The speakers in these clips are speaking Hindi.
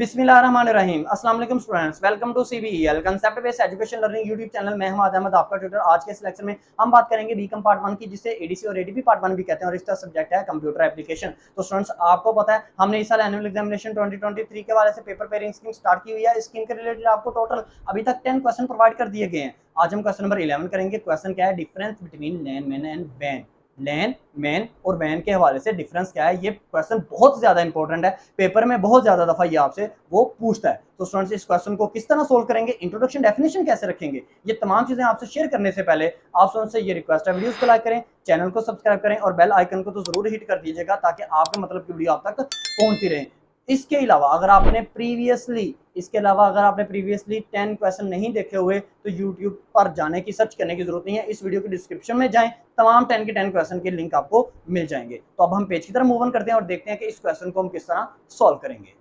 बिस्मिल्लाहिर्रहमानिर्रहीम। अस्सलाम वालेकुम students, welcome to CBEL concept based education learning YouTube channel में हम अहमद आपका ट्यूटर। आज के इस लेक्चर में हम बात करेंगे बीकॉम पार्ट 1 की, जिसे एडीसी और एडीपी पार्ट 1 भी कहते हैं, और इसका सब्जेक्ट है कंप्यूटर एप्लीकेशन। तो स्टूडेंट्स, आपको पता है हमने इस साल एनुअल एग्जामिनेशन 2023 के वाले से पेपर पेयरिंग स्कीम स्टार्ट की हुई है। इस स्कीम के रिलेटेड आपको टोटल अभी तक 10 क्वेश्चन प्रोवाइड कर दिए गए हैं। आज हम क्वेश्चन नंबर 11 करेंगे। क्वेश्चन क्या है? Difference between LAN MAN and वैन। लैन मैन और वैन के हवाले से डिफरेंस क्या है, ये क्वेश्चन बहुत ज्यादा इंपॉर्टेंट है। पेपर में बहुत ज्यादा दफा ये आपसे वो पूछता है। तो स्टूडेंट्स, इस क्वेश्चन को किस तरह सोल्व करेंगे, इंट्रोडक्शन डेफिनेशन कैसे रखेंगे, ये तमाम चीजें आपसे शेयर करने से पहले आप स्टूडेंट्स से ये रिक्वेस्ट है, वीडियोस को लाइक करें, चैनल को सब्सक्राइब करें और बेल आइकन को तो जरूर हिट कर दीजिएगा, ताकि आपके मतलब की वीडियो आप तक पहुंचती रहे। इसके अलावा अगर आपने प्रीवियसली 10 क्वेश्चन नहीं देखे हुए तो यूट्यूब पर जाने की, सर्च करने की जरूरत नहीं है। इस वीडियो के डिस्क्रिप्शन में जाएं, तमाम 10 के 10 क्वेश्चन के लिंक आपको मिल जाएंगे। तो अब हम पेज की तरफ मूव ऑन करते हैं और देखते हैं कि इस क्वेश्चन को हम किस तरह सॉल्व करेंगे।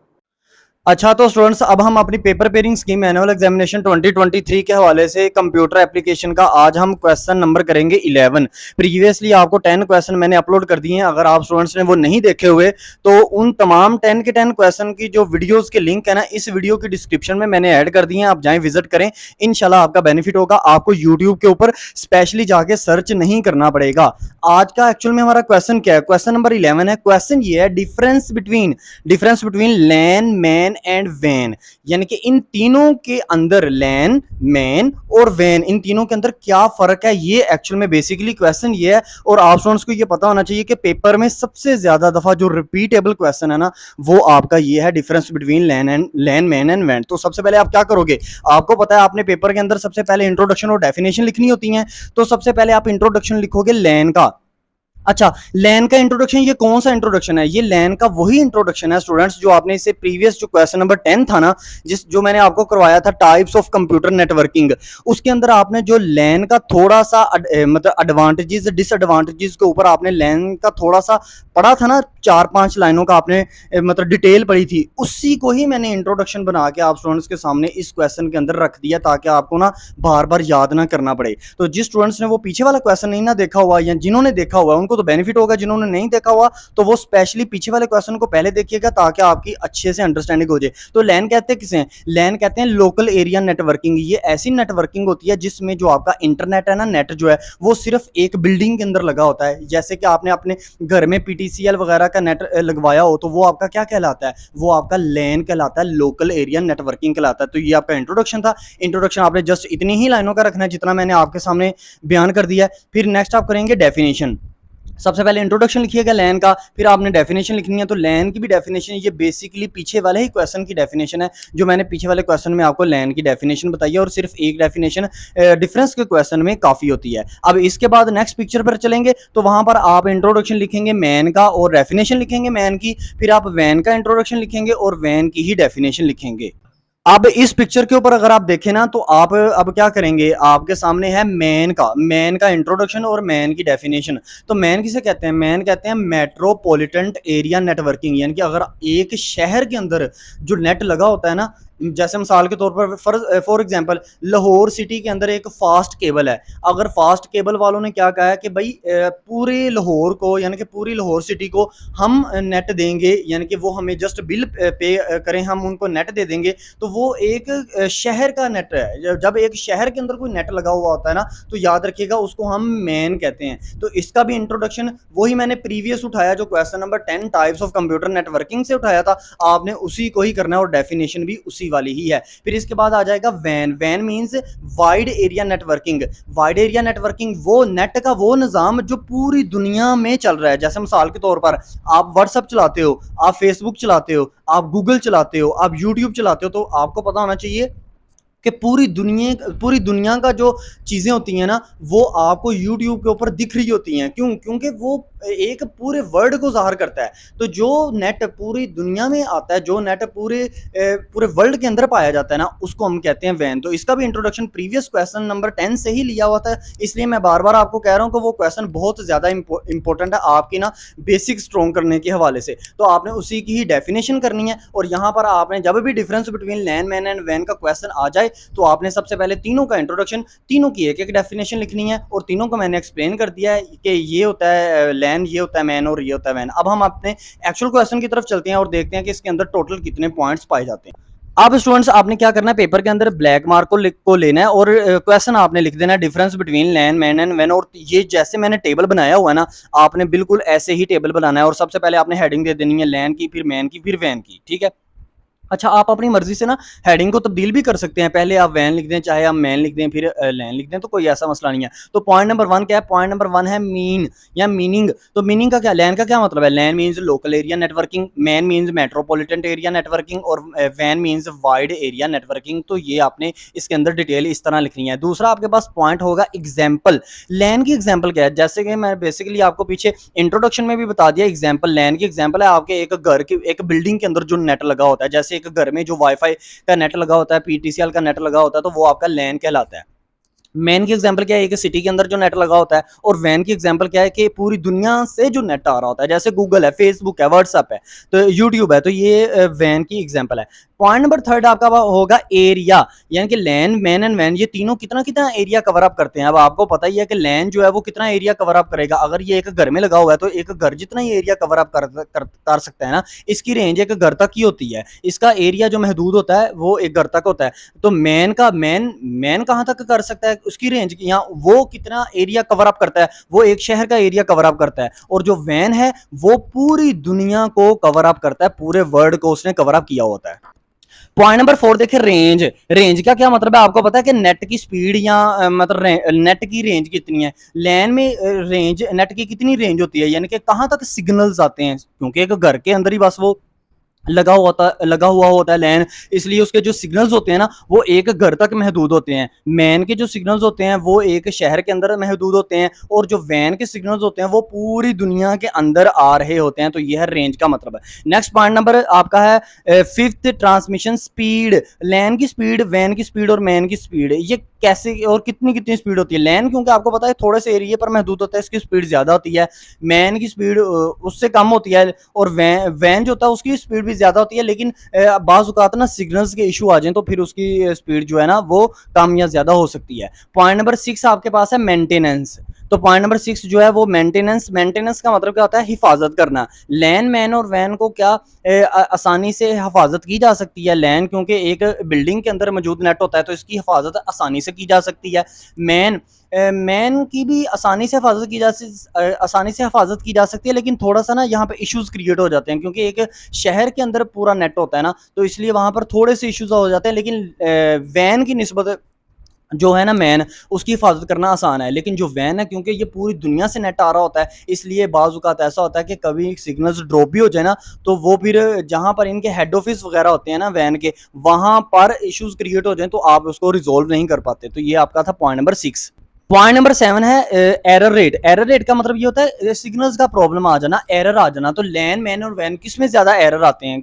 अच्छा, तो स्टूडेंट्स, अब हम अपनी paper pairing scheme annual examination 2023 के हवाले से कंप्यूटर एप्लीकेशन का आज हम क्वेश्चन नंबर करेंगे 11। प्रीवियसली आपको 10 क्वेश्चन मैंने अपलोड कर दिए हैं। अगर आप स्टूडेंट्स ने वो नहीं देखे हुए तो उन तमाम 10 के 10 क्वेश्चन की जो वीडियोस के लिंक है ना, इस वीडियो की डिस्क्रिप्शन में मैंने ऐड कर दिए हैं। आप जाएं, विजिट करें, इंशाल्लाह आपका बेनिफिट होगा। आपको यूट्यूब के ऊपर स्पेशली जाके सर्च नहीं करना पड़ेगा। आज का एक्चुअल में हमारा क्वेश्चन क्या है? क्वेश्चन नंबर 11 है। क्वेश्चन ये है, difference between LAN MAN and वैन, यानी कि इन तीनों के अंदर लैन मैन और वैन, इन तीनों के अंदर क्या फर्क है, ये एक्चुअल में बेसिकली क्वेश्चन ये है। और आप स्टूडेंट्स को ये पता होना चाहिए कि पेपर में सबसे ज्यादा दफा जो रिपीटेबल क्वेश्चन है ना, वो आपका ये है, difference between LAN MAN and वैन। तो सबसे पहले आप क्या करोगे? आपको पता है आपने पेपर के अंदर सबसे पहले इंट्रोडक्शन और डेफिनेशन लिखनी होती है। तो सबसे पहले आप इंट्रोडक्शन लिखोगे लैन का। अच्छा, लैन का इंट्रोडक्शन, ये कौन सा इंट्रोडक्शन है? ये लैन का वही इंट्रोडक्शन है स्टूडेंट्स जो आपने इससे प्रीवियस जो क्वेश्चन नंबर 10 था ना, जो मैंने आपको करवाया था, टाइप्स ऑफ कंप्यूटर नेटवर्किंग, उसके अंदर आपने जो लैन का थोड़ा सा मतलब एडवांटेजेस डिसएडवांटेजेस के ऊपर आपने लैन का थोड़ा सा पढ़ा था ना, 4-5 लाइनों का आपने मतलब डिटेल पढ़ी थी। उसी को ही मैंने इंट्रोडक्शन बना के आप स्टूडेंट्स के सामने इस क्वेश्चन के अंदर रख दिया, ताकि आपको ना बार बार याद ना करना पड़े। तो जिस स्टूडेंट्स ने वो पीछे वाला क्वेश्चन नहीं ना देखा हुआ, या जिन्होंने देखा हुआ उनको तो बेनिफिट होगा, जिन्होंने नहीं देखा हुआ तो वो स्पेशली पीछे वाले क्वेश्चन को पहले देखिएगा, ताकि आपकी अच्छे से अंडरस्टैंडिंग हो जाए। तो लैन कहते हैं किसे हैं? लैन कहते हैं लोकल एरिया नेटवर्किंग। ये ऐसी नेटवर्किंग होती है जिसमें जो आपका इंटरनेट है ना, नेट जो है वो सिर्फ एक बिल्डिंग के अंदर लगा होता है। जैसे कि आपने अपने घर में पीटीसीएल वगैरह का नेट लगवाया हो, तो वो आपका क्या कहलाता है? वो आपका लैन कहलाता है, लोकल एरिया नेटवर्किंग कहलाता है। तो ये आपका इंट्रोडक्शन था। इंट्रोडक्शन आपने जस्ट इतनी ही लाइनों का रखना है जितना मैंने आपके सामने बयान कर दिया है। फिर नेक्स्ट आप करेंगे डेफिनेशन। सबसे पहले इंट्रोडक्शन लिखिएगा लैन का, फिर आपने डेफिनेशन लिखनी है। तो लैन की भी डेफिनेशन, ये बेसिकली पीछे वाले ही क्वेश्चन की डेफिनेशन है, जो मैंने पीछे वाले क्वेश्चन में आपको लैन की डेफिनेशन बताई है, और सिर्फ एक डेफिनेशन डिफरेंस के क्वेश्चन में काफी होती है। अब इसके बाद नेक्स्ट पिक्चर पर चलेंगे, तो वहां पर आप इंट्रोडक्शन लिखेंगे मैन का और डेफिनेशन लिखेंगे मैन की, फिर आप वैन का इंट्रोडक्शन लिखेंगे और वैन की ही डेफिनेशन लिखेंगे। अब इस पिक्चर के ऊपर अगर आप देखें ना, तो आप अब क्या करेंगे? आपके सामने है मैन का इंट्रोडक्शन और मैन की डेफिनेशन। तो मैन किसे कहते हैं? मैन कहते हैं मेट्रोपॉलिटन एरिया नेटवर्किंग, यानी कि अगर एक शहर के अंदर जो नेट लगा होता है ना, जैसे मिसाल के तौर पर फॉर एग्जांपल लाहौर सिटी के अंदर एक फास्ट केबल है। अगर फास्ट केबल वालों ने क्या कहा है कि भाई पूरे लाहौर को, यानी कि पूरी लाहौर सिटी को हम नेट देंगे, यानी कि वो हमें जस्ट बिल पे करें, हम उनको नेट दे देंगे, तो वो एक शहर का नेट है। जब एक शहर के अंदर कोई नेट लगा हुआ होता है ना, तो याद रखिएगा उसको हम मैन कहते हैं। तो इसका भी इंट्रोडक्शन वही मैंने प्रीवियस उठाया, जो question number 10 types of computer networking से उठाया था, आपने उसी को ही करना है, और डेफिनेशन भी उसी वाली ही है। फिर इसके बाद आ जाएगा वैन means wide area networking. Wide area networking वो नेट का वो निजाम जो पूरी दुनिया में चल रहा है। जैसे मिसाल के तौर पर आप व्हाट्सएप चलाते हो, आप फेसबुक चलाते हो, आप गूगल चलाते हो, आप यूट्यूब चलाते हो, तो आपको पता होना चाहिए कि पूरी दुनिया का जो चीज़ें होती हैं ना, वो आपको यूट्यूब के ऊपर दिख रही होती हैं। क्यों? क्योंकि वो एक पूरे वर्ल्ड को ज़ाहिर करता है। तो जो नेट पूरी दुनिया में आता है, जो नेट पूरे वर्ल्ड के अंदर पाया जाता है ना, उसको हम कहते हैं वैन। तो इसका भी इंट्रोडक्शन प्रीवियस क्वेश्चन नंबर 10 से ही लिया हुआ था, इसलिए मैं बार बार आपको कह रहा हूँ कि वो क्वेश्चन बहुत ज़्यादा इंपॉर्टेंट है आपकी ना बेसिक स्ट्रॉन्ग करने के हवाले से। तो आपने उसी की ही डेफिनेशन करनी है, और यहाँ पर आपने जब भी difference between LAN MAN and वैन का क्वेश्चन आ जाए, तो आपने सबसे पहले तीनों का इंट्रोडक्शन, तीनों की एक एक डेफिनेशन लिखनी है, और तीनों को मैंने एक्सप्लेन कर दिया है कि ये होता है लैन ये होता है मैन और ये होता है वैन। अब हम अपने एक्चुअल क्वेश्चन की तरफ चलते हैं और देखते हैं कि इसके अंदर टोटल कितने पॉइंट्स पाए जाते हैं। अब स्टूडेंट्स आपने क्या करना है, पेपर के अंदर ब्लैक मार्क को लेना है और क्वेश्चन आपने लिख देना है difference between LAN MAN and वैन। और ये जैसे मैंने टेबल बनाया हुआ है ना, आपने बिल्कुल ऐसे ही टेबल बनाना है। और सबसे पहले आपने हेडिंग दे देनी है लैन की, फिर मैन की, फिर वैन की, ठीक है। अच्छा, आप अपनी मर्जी से ना हेडिंग को तब्दील भी कर सकते हैं, पहले आप वैन लिख दें, चाहे आप मैन लिख दें, फिर लैन लिख दें, तो कोई ऐसा मसला नहीं है। तो पॉइंट नंबर 1 क्या है? पॉइंट नंबर 1 है मीन या मीनिंग। तो मीनिंग का क्या, लैन का क्या मतलब है? LAN means local area networking, MAN means metropolitan area networking और वैन मीन्स वाइड एरिया नेटवर्किंग। तो ये आपने इसके अंदर डिटेल इस तरह लिखनी है। दूसरा आपके पास पॉइंट होगा एग्जाम्पल। लैन की एग्जाम्पल क्या है? जैसे कि मैं बेसिकली आपको पीछे इंट्रोडक्शन में भी बता दिया, एग्जाम्पल लैन की एग्जाम्पल है आपके एक घर की, एक बिल्डिंग के अंदर जो नेट लगा होता है। जैसे एक घर में जो वाईफाई का नेट लगा होता है, पीटीसीएल का नेट लगा होता है, तो वो आपका लैन कहलाता है। मैन की एग्जांपल क्या है? एक सिटी के अंदर जो नेट लगा होता है। और वैन की एग्जांपल क्या है? कि पूरी दुनिया से जो नेट आ रहा होता है, जैसे गूगल है, फेसबुक है, व्हाट्सएप है, तो यूट्यूब है, तो ये वैन की एग्जांपल है। पॉइंट नंबर 3 आपका होगा एरिया, यानी कि लैन मैन एंड वैन ये तीनों कितना कितना एरिया कवर अप करते हैं। अब आपको पता ही है कि लैन जो है वो कितना एरिया कवर अप करेगा। अगर ये एक घर में लगा हुआ है तो एक घर जितना ही एरिया कवर अप कर सकता है ना, इसकी रेंज एक घर तक ही होती है। इसका एरिया जो महदूद होता है वो एक घर तक होता है। तो मैन का मैन कहाँ तक कर सकता है, उसकी रेंज यहाँ वो कितना एरिया कवर अप करता है, वो एक शहर का एरिया कवर अप करता है। और जो वैन है वो पूरी दुनिया को कवर अप करता है, पूरे वर्ल्ड को उसने कवर अप किया होता है। पॉइंट नंबर 4 देखिए रेंज। रेंज का क्या मतलब है? आपको पता है कि नेट की स्पीड या मतलब नेट की रेंज कितनी है। लैन में रेंज, नेट की कितनी रेंज होती है, यानी कि कहां तक सिग्नल्स आते हैं, क्योंकि एक घर के अंदर ही बस वो लगा हुआ होता है लैन, इसलिए उसके जो सिग्नल्स होते हैं ना वो एक घर तक महदूद होते हैं। मैन के जो सिग्नल्स होते हैं वो एक शहर के अंदर महदूद होते हैं, और जो वैन के सिग्नल्स होते हैं वो पूरी दुनिया के अंदर आ रहे होते हैं। तो यह है रेंज का मतलब है। नेक्स्ट पॉइंट नंबर आपका है 5th ट्रांसमिशन स्पीड। लैन की स्पीड, वैन की स्पीड और मैन की स्पीड, ये कैसे और कितनी कितनी स्पीड होती है? लैन क्योंकि आपको पता है थोड़े से एरिया पर महदूद होता है, इसकी स्पीड ज्यादा होती है। मैन की स्पीड उससे कम होती है। और वैन जो होता है उसकी स्पीड भी ज्यादा होती है, लेकिन बाज़ औक़ात ना सिग्नल्स के इशू आ जाए तो फिर उसकी स्पीड जो है ना वो कम या ज्यादा हो सकती है। पॉइंट नंबर 6 आपके पास है मेंटेनेंस। तो पॉइंट नंबर 6 जो है वो मेंटेनेंस। मेंटेनेंस का मतलब क्या होता है? हिफाजत करना। लैन मैन और वैन को क्या आसानी से हिफाजत की जा सकती है। लैन क्योंकि एक बिल्डिंग के अंदर मौजूद नेट होता है तो इसकी हिफाजत आसानी से की जा सकती है। मैन मैन की भी आसानी से हिफाजत की जा सकती है, लेकिन थोड़ा सा ना यहाँ पे इश्यूज क्रिएट हो जाते हैं, क्योंकि एक शहर के अंदर पूरा नेट होता है ना, तो इसलिए वहां पर थोड़े से इश्यूज हो जाते हैं। लेकिन वैन की निस्बत जो है ना मैन, उसकी हिफाजत करना आसान है। लेकिन जो वैन है क्योंकि ये पूरी दुनिया से नेट आ रहा होता है, इसलिए बाज़ औक़ात ऐसा होता है कि कभी सिग्नल्स ड्रॉप भी हो जाए ना, तो वो फिर जहाँ पर इनके हेड ऑफिस वगैरह होते हैं ना वैन के, वहाँ पर इश्यूज क्रिएट हो जाए तो आप उसको रिजोल्व नहीं कर पाते। तो ये आपका था पॉइंट नंबर 6। पॉइंट नंबर 7 है एरर रेट। एरर रेट का मतलब ये होता है सिग्नल्स का प्रॉब्लम आ जाना, एरर आ जाना। तो लैन मैन और वैन किस में ज्यादा एरर आते हैं?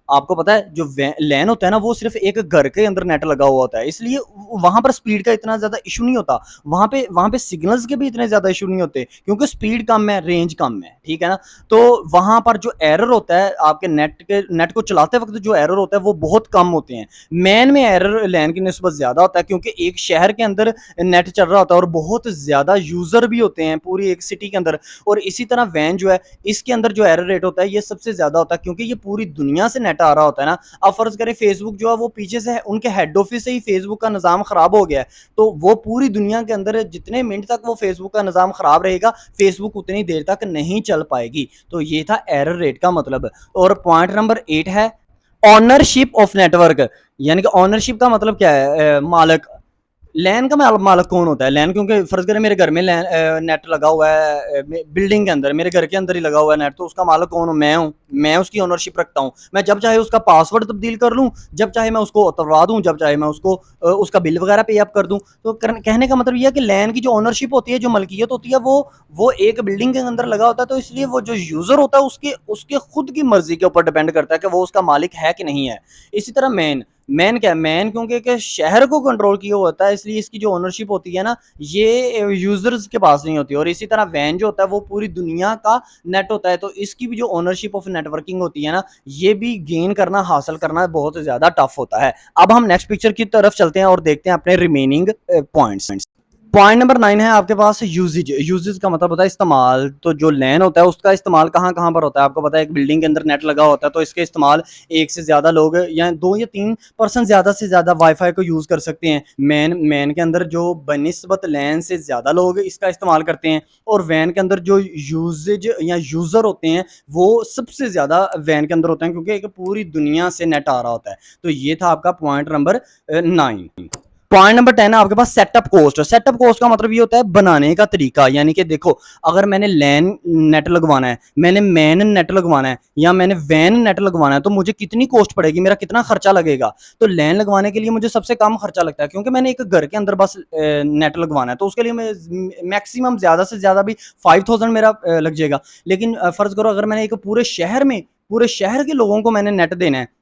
आपको पता है जो लैन होता है ना वो सिर्फ एक घर के अंदर नेट लगा हुआ होता है, इसलिए वहां पर स्पीड का इतना ज्यादा इशू नहीं होता। वहां पे सिग्नल्स के भी इतने ज्यादा इशू नहीं होते, क्योंकि स्पीड कम है, रेंज कम है, ठीक है ना। तो वहां पर जो एरर होता है आपके नेट को चलाते वक्त जो एरर होता है वो बहुत कम होते हैं। मैन में एरर लैन की निस्बत ज्यादा होता है, क्योंकि एक शहर के अंदर नेट चल रहा होता है और बहुत ज्यादा यूजर भी होते हैं पूरी एक सिटी के अंदर। और इसी तरह वैन जो है इसके अंदर जो एरर रेट होता है ये सबसे ज्यादा होता है, क्योंकि ये पूरी दुनिया से नेट आ रहा होता है ना। अब फर्ज करें फेसबुक जो है वो पीछे से उनके हेड ऑफिस से ही फेसबुक का निजाम खराब हो गया है, तो वो पूरी दुनिया के अंदर जितने मिनट तक वो फेसबुक का निजाम खराब रहेगा फेसबुक उतनी देर तक नहीं चल पाएगी। तो ये था एरर रेट का मतलब। और पॉइंट नंबर 8 है ऑनरशिप ऑफ नेटवर्क। यानी कि ऑनरशिप का मतलब क्या है? मालक। लैन का मालक कौन होता है? लैन क्योंकि फर्ज करें मेरे घर में नेट लगा हुआ है, बिल्डिंग के अंदर, मेरे घर के अंदर ही लगा हुआ है नेट, तो उसका मालक कौन हूँ? मैं हूँ। मैं उसकी ओनरशिप रखता हूँ। मैं जब चाहे उसका पासवर्ड तब्दील कर लूँ, जब चाहे मैं उसको उतरवा दूँ, जब चाहे मैं उसको उसका बिल वगैरह पे अप कर दूँ। तो कहने का मतलब यह है कि लैन की जो ओनरशिप होती है, जो मलकियत होती है, वो एक बिल्डिंग के अंदर लगा होता है। तो इसलिए वो जो यूजर होता है उसके उसके खुद की मर्जी के ऊपर डिपेंड करता है कि वो उसका मालिक है कि नहीं है। इसी तरह मैन क्या है? मैन क्योंकि एक शहर को कंट्रोल किया होता है, इसलिए इसकी जो ओनरशिप होती है ना ये यूजर्स के पास नहीं होती। और इसी तरह वैन जो होता है वो पूरी दुनिया का नेट होता है, तो इसकी भी जो ओनरशिप ऑफ नेटवर्किंग होती है ना ये भी गेन करना, हासिल करना बहुत ज्यादा टफ होता है। अब हम नेक्स्ट पिक्चर की तरफ चलते हैं और देखते हैं अपने रिमेनिंग पॉइंट्स। पॉइंट नंबर 9 है आपके पास यूजेज। यूजेज का मतलब होता है इस्तेमाल। तो जो लैन होता है उसका इस्तेमाल कहाँ कहाँ पर होता है, आपको पता है एक बिल्डिंग के अंदर नेट लगा होता है तो इसके इस्तेमाल एक से ज़्यादा लोग या 2 या 3 पर्सन ज़्यादा से ज़्यादा वाईफाई को यूज़ कर सकते हैं। मैन के अंदर जो बनिस्बत लैन से ज़्यादा लोग इसका इस्तेमाल करते हैं, और वैन के अंदर जो यूजेज या यूज़र होते हैं वो सबसे ज़्यादा वैन के अंदर होते हैं, क्योंकि एक पूरी दुनिया से नेट आ रहा होता है। तो ये था आपका पॉइंट नंबर 9। पॉइंट नंबर 10 है आपके पास सेटअप कॉस्ट। सेटअप कॉस्ट का मतलब ये होता है बनाने का तरीका, यानी कि देखो अगर मैंने लैन नेट लगवाना है, मैंने मैन नेट लगवाना है या मैंने वैन नेट लगवाना है तो मुझे कितनी कॉस्ट पड़ेगी, मेरा कितना खर्चा लगेगा। तो लैन लगवाने के लिए मुझे सबसे कम खर्चा लगता है, क्योंकि मैंने एक घर के अंदर बस नेट लगवाना है तो उसके लिए मैं मैक्सिमम ज़्यादा से ज़्यादा भी 5000 मेरा लग जाएगा। लेकिन फ़र्ज़ करो अगर मैंने एक पूरे शहर के लोगों को मैंने नेट देना है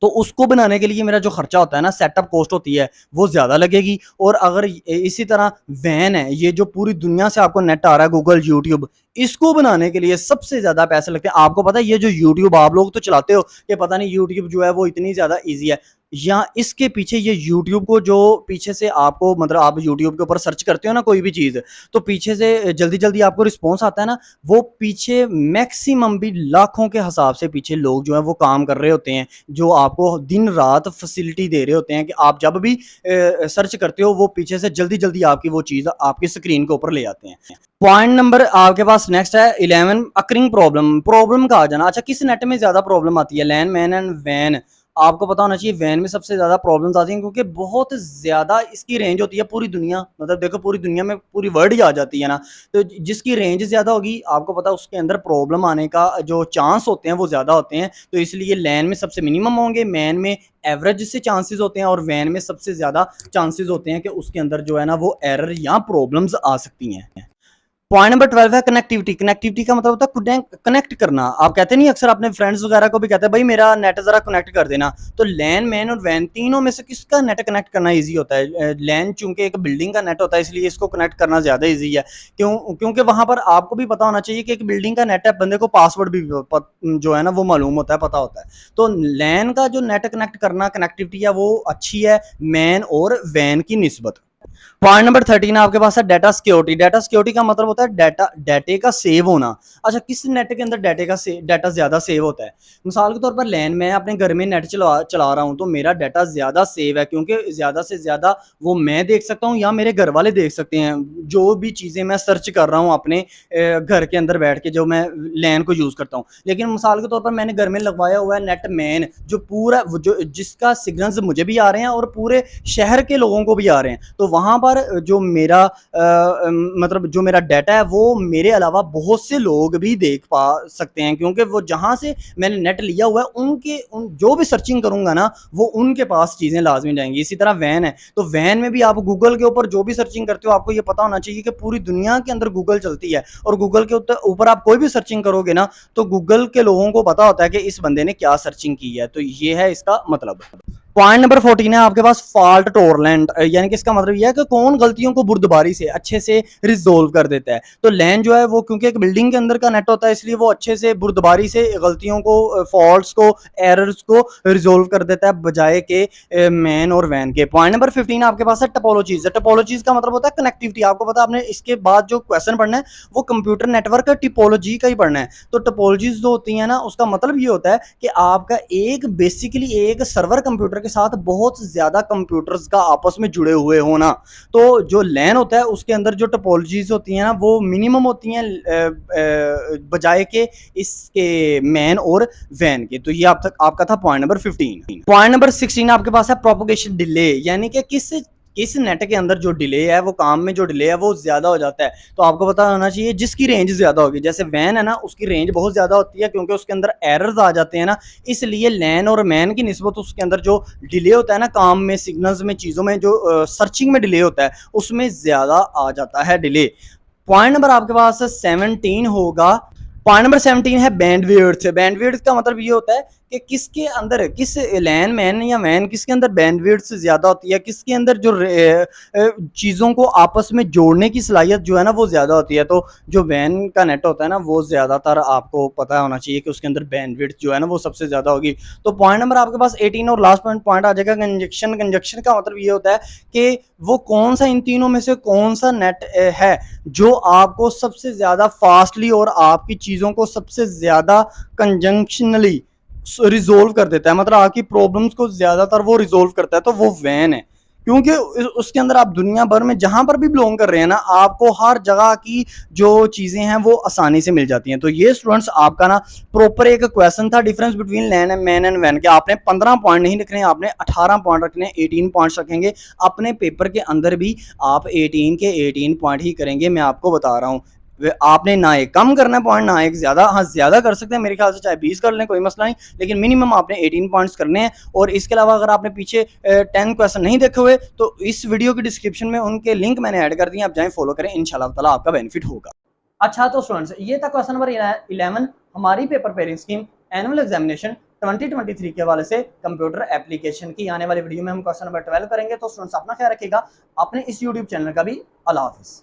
तो उसको बनाने के लिए मेरा जो खर्चा होता है ना, सेटअप कॉस्ट होती है, वो ज़्यादा लगेगी। और अगर इसी तरह वैन है, ये जो पूरी दुनिया से आपको नेट आ रहा है, गूगल, यूट्यूब, इसको बनाने के लिए सबसे ज़्यादा पैसे लगते हैं। आपको पता है ये जो यूट्यूब आप लोग तो चलाते हो कि पता नहीं यूट्यूब जो है वो इतनी ज़्यादा ईजी है, या इसके पीछे ये यूट्यूब को जो पीछे से आपको मतलब आप यूट्यूब के ऊपर सर्च करते हो ना कोई भी चीज़, तो पीछे से जल्दी जल्दी आपको रिस्पॉन्स आता है ना, वो पीछे मैक्सिमम भी लाखों के हिसाब से पीछे लोग जो है वो काम कर रहे होते हैं, जो आपको दिन रात फैसिलिटी दे रहे होते हैं कि आप जब भी सर्च करते हो वो पीछे से जल्दी जल्दी आपकी वो चीज़ आपकी स्क्रीन के ऊपर ले आते हैं। पॉइंट नंबर आपके पास नेक्स्ट है 11, अकरिंग प्रॉब्लम। प्रॉब्लम का आ जाना। अच्छा, किस नेट में ज़्यादा प्रॉब्लम आती है, लैन, मैन एंड वैन। आपको पता होना चाहिए वैन में सबसे ज़्यादा प्रॉब्लम्स आती हैं, क्योंकि बहुत ज़्यादा इसकी रेंज होती है। पूरी दुनिया, मतलब देखो पूरी दुनिया में पूरी वर्ल्ड ही आ जाती है ना, तो जिसकी रेंज ज़्यादा होगी आपको पता है उसके अंदर प्रॉब्लम आने का जो चांस होते हैं वो ज़्यादा होते हैं। तो इसलिए लैन में सबसे मिनिमम होंगे, मैन में एवरेज से चांसेस होते हैं, और वैन में सबसे ज़्यादा चांसेस होते हैं कि उसके अंदर जो है ना वो एरर या प्रॉब्लम्स आ सकती हैं। पॉइंट नंबर 12 है कनेक्टिविटी। कनेक्टिविटी का मतलब होता है कनेक्ट करना। आप कहते नहीं अक्सर अपने फ्रेंड्स वगैरह को भी कहते हैं भाई मेरा नेट जरा कनेक्ट कर देना, तो लैन, मैन और वैन तीनों में से किसका नेट कनेक्ट करना इजी होता है। लैन चूंकि एक बिल्डिंग का नेट होता है इसलिए इसको कनेक्ट करना ज्यादा इजी है। क्योंकि वहां पर आपको भी पता होना चाहिए कि एक बिल्डिंग का नेट है, बंदे को पासवर्ड भी जो है ना वो मालूम होता है, पता होता है। तो लैन का जो नेट कनेक्ट करना कनेक्टिविटी है वो अच्छी है मैन और वैन की निस्बत। पॉइंट नंबर 13 आपके पास है डाटा सिक्योरिटी। डाटा सिक्योरिटी का मतलब होता है डाटे का सेव होना। अच्छा, किस नेट के अंदर डाटा ज्यादा सेव होता है। मिसाल के तौर पर लैन, मैं अपने घर में नेट चला रहा हूं तो मेरा डाटा ज्यादा सेव है, क्योंकि ज्यादा से ज्यादा वो मैं देख सकता हूं या मेरे घर वाले देख सकते हैं, जो भी चीजें मैं सर्च कर रहा हूं अपने घर के अंदर बैठ के जो मैं लैन को यूज करता हूँ। लेकिन मिसाल के तौर पर मैंने घर में लगवाया हुआ है नेट मैन, जो पूरा जो जिसका सिग्नल्स मुझे भी आ रहे हैं और पूरे शहर के लोगों को भी आ रहे हैं, तो वहां पर जो मेरा मतलब जो मेरा डाटा है वो मेरे अलावा बहुत से लोग भी देख पा सकते हैं, क्योंकि वो जहां से मैंने नेट लिया हुआ है जो भी सर्चिंग करूंगा ना वो उनके पास चीजें लाजमी जाएंगी। इसी तरह वैन है, तो वैन में भी आप गूगल के ऊपर जो भी सर्चिंग करते हो आपको ये पता होना चाहिए कि पूरी दुनिया के अंदर गूगल चलती है, और गूगल के ऊपर आप कोई भी सर्चिंग करोगे ना तो गूगल के लोगों को पता होता है कि इस बंदे ने क्या सर्चिंग की है। तो ये है इसका मतलब। पॉइंट नंबर 14 है आपके पास फॉल्ट टॉलरेंट, यानी कि इसका मतलब यह है कि कौन गलतियों को बुर्दबारी से अच्छे से रिजोल्व कर देता है। तो लैन जो है वो क्योंकि एक बिल्डिंग के अंदर का नेट होता है इसलिए वो अच्छे से बुर्दबारी से गलतियों को, फॉल्ट्स को, एरर्स को रिजोल्व कर देता है, बजाय के मैन और वैन के। पॉइंट नंबर 15 आपके पास है टपोलॉजीज। टपोलॉजीज का मतलब होता है कनेक्टिविटी। आपको पता है आपने इसके बाद जो क्वेश्चन पढ़ना है वो कंप्यूटर नेटवर्क टिपोलॉजी का ही पढ़ना है। तो टपोलॉजीज जो होती है ना उसका मतलब ये होता है कि आपका बेसिकली एक सर्वर कंप्यूटर के साथ बहुत ज्यादा कंप्यूटर्स का आपस में जुड़े हुए होना। तो जो लैन होता है उसके अंदर जो टोपोलॉजीज होती हैं ना वो मिनिमम होती हैं बजाय के इसके मैन और वैन के। तो ये आपका था पॉइंट नंबर 15। पॉइंट नंबर 16 आपके पास है प्रोपोगेशन डिले, यानी कि किस नेट के अंदर जो डिले है वो काम में जो डिले है वो ज्यादा हो जाता है। तो आपको पता होना चाहिए जिसकी रेंज ज्यादा होगी, जैसे वैन है ना उसकी रेंज बहुत ज्यादा होती है क्योंकि उसके अंदर एरर्स आ जाते हैं ना, इसलिए लैन और मैन की निस्बत उसके अंदर जो डिले होता है ना काम में, सिग्नल्स में, चीजों में, जो सर्चिंग में डिले होता है उसमें ज्यादा आ जाता है डिले। पॉइंट नंबर आपके पास 17 होगा। पॉइंट नंबर 17 है बैंडविड्थ। बैंडविड्थ का मतलब ये होता है कि किसके अंदर, किस लैन मैन या वैन किसके अंदर बैंडविड्थ ज़्यादा होती है, किसके अंदर जो चीज़ों को आपस में जोड़ने की सलाहियत जो है ना वो ज़्यादा होती है। तो जो वैन का नेट होता है ना वो ज़्यादातर आपको पता होना चाहिए कि उसके अंदर बैंडविड्थ जो है ना वो सबसे ज़्यादा होगी। तो पॉइंट नंबर आपके पास 18 और लास्ट पॉइंट आ जाएगा कंजक्शन। कंजक्शन का मतलब ये होता है कि वो कौन सा इन तीनों में से कौन सा नेट है जो आपको सबसे ज़्यादा फास्टली और आपकी चीज़ों को सबसे ज़्यादा कंजंक्शनली रिजोल्व कर देता है, मतलब आपकी प्रॉब्लम्स को ज़्यादातर वो रिजोल्व करता है, तो वो वैन है। क्योंकि उसके अंदर आप दुनिया भर में जहां पर भी बिलोंग कर रहे हैं ना, आपको हर जगह की जो चीज़ें हैं वो आसानी से मिल जाती हैं। तो ये स्टूडेंट्स आपका ना प्रॉपर एक क्वेश्चन था difference between LAN MAN and वैन के। आपने 15 पॉइंट नहीं लिखने, आपने 18 पॉइंट रखने, 18 पॉइंट्स रखेंगे अपने पेपर के अंदर भी। आप 18 के 18 पॉइंट ही करेंगे, मैं आपको बता रहा हूँ। आपने ना एक कम करना है पॉइंट, ना एक ज्यादा। हाँ, ज्यादा कर सकते हैं मेरे ख्याल से, चाहे 20 कर लें, कोई मसला नहीं, लेकिन मिनिमम आपने 18 पॉइंट्स करने हैं। और इसके अलावा अगर आपने पीछे 10 क्वेश्चन नहीं देखे हुए तो इस वीडियो की डिस्क्रिप्शन में उनके लिंक मैंने ऐड कर दिए, आप जाएं फॉलो करें, इंशाल्लाह ताला आपका बेनिफिट होगा। अच्छा, तो स्टूडेंट्स ये था क्वेश्चन नंबर 11 हमारी paper pairing scheme annual examination 2023 के हवाले से कंप्यूटर एप्लीकेशन की। आने वाली वीडियो में हम क्वेश्चन नंबर 12 करेंगे। तो स्टूडेंट्स अपना ख्याल रखिएगा, अपने इस यूट्यूब चैनल का भी। अल्लाह हाफिज़।